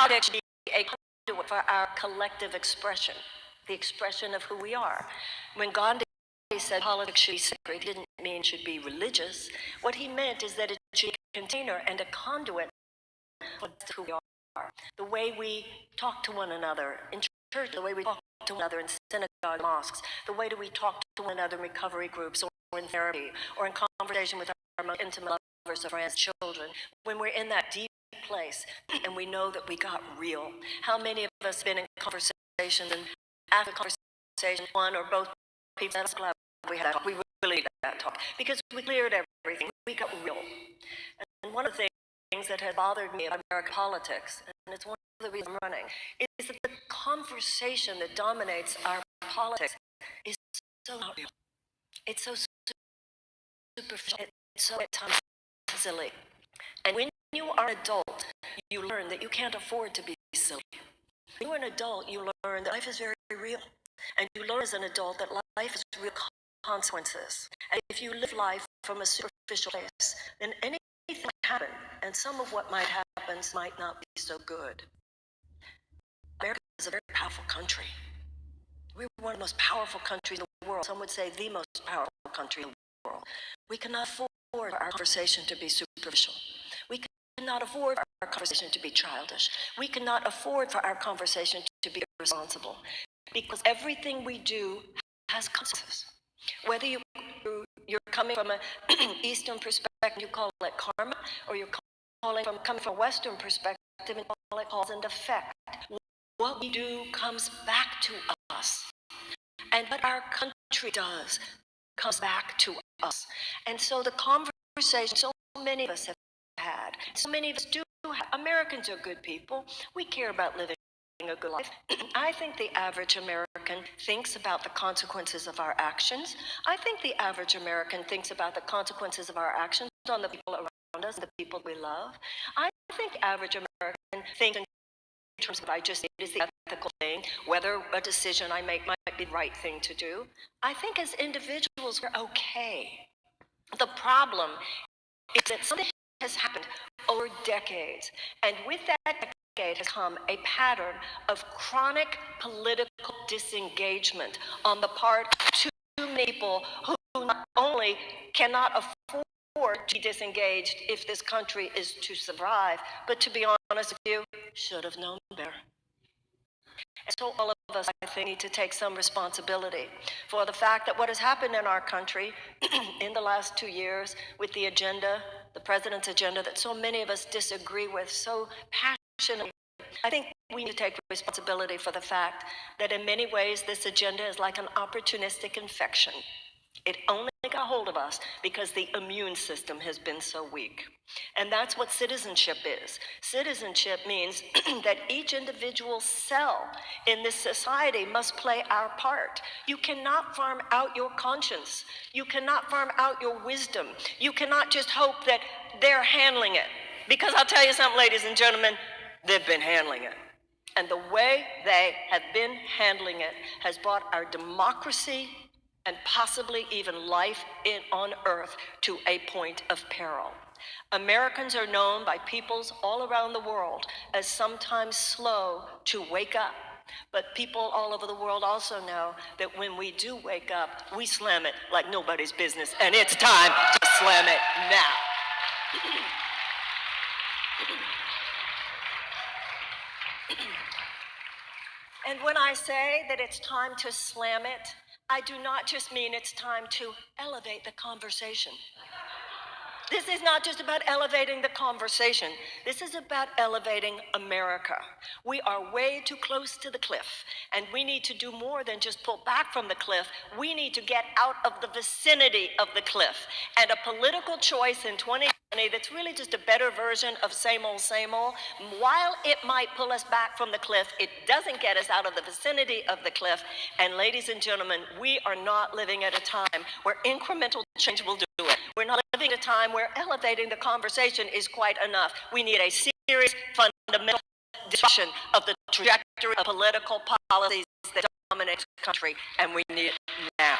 Politics should be a conduit for our collective expression, the expression of who we are. When Gandhi said politics should be sacred, he didn't mean it should be religious. What he meant is that it should be a container and a conduit for who we are. The way we talk to one another in church, the way we talk to one another in synagogue, mosques, the way that we talk to one another in recovery groups or in therapy or in conversation with our most intimate lovers, our friends, children. When we're in that deep place and we know that we got real. How many of us have been in conversations and after conversation, one or both people, I'm glad we had that talk. We really need that talk because we cleared everything. We got real. And one of the things that has bothered me about American politics, and it's one of the reasons I'm running, is that the conversation that dominates our politics is so not real. It's so superficial. It's so at times silly. And when you are an adult, you learn that you can't afford to be silly. When you're an adult, you learn that life is very real. And you learn as an adult that life has real consequences. And if you live life from a superficial place, then anything might happen. And some of what might happen might not be so good. America is a very powerful country. We're one of the most powerful countries in the world. Some would say the most powerful country in the world. We cannot afford for our conversation to be superficial. We cannot afford for our conversation to be childish. We cannot afford for our conversation to be irresponsible. Because everything we do has consequences. Whether you're coming from an Eastern perspective, you call it karma, or you're coming from a Western perspective and call it cause and effect. What we do comes back to us. And what our country does comes back to us. And so the conversation so many of us have had, so many of us do have, Americans are good people. We care about living a good life. I think the average American thinks about the consequences of our actions. I think the average American thinks about the consequences of our actions on the people around us, the people we love. I think average American thinks in terms of what I just said is the ethical thing, whether a decision I make might be the right thing to do. I think as individuals we're okay. The problem is that something has happened over decades, and with that decade has come a pattern of chronic political disengagement on the part of too many people who not only cannot afford to be disengaged if this country is to survive, but to be honest with you, should have known better. And so all of us, I think, need to take some responsibility for the fact that what has happened in our country in the last 2 years with the agenda, the president's agenda that so many of us disagree with so passionately, I think we need to take responsibility for the fact that in many ways this agenda is like an opportunistic infection. It only got hold of us because the immune system has been so weak. And that's what citizenship is. Citizenship means that each individual cell in this society must play our part. You cannot farm out your conscience. You cannot farm out your wisdom. You cannot just hope that they're handling it. Because I'll tell you something, ladies and gentlemen, they've been handling it. And the way they have been handling it has brought our democracy and possibly even life on earth to a point of peril. Americans are known by peoples all around the world as sometimes slow to wake up. But people all over the world also know that when we do wake up, we slam it like nobody's business, and it's time to slam it now. And when I say that it's time to slam it, I do not just mean it's time to elevate the conversation. This is not just about elevating the conversation. This is about elevating America. We are way too close to the cliff, and we need to do more than just pull back from the cliff. We need to get out of the vicinity of the cliff. And a political choice in 2020 that's really just a better version of same old, while it might pull us back from the cliff, it doesn't get us out of the vicinity of the cliff. And ladies and gentlemen, we are not living at a time where incremental change will do it. We're not living at a time where elevating the conversation is quite enough. We need a serious, fundamental disruption of the trajectory of political policies that dominate the country, and we need it now.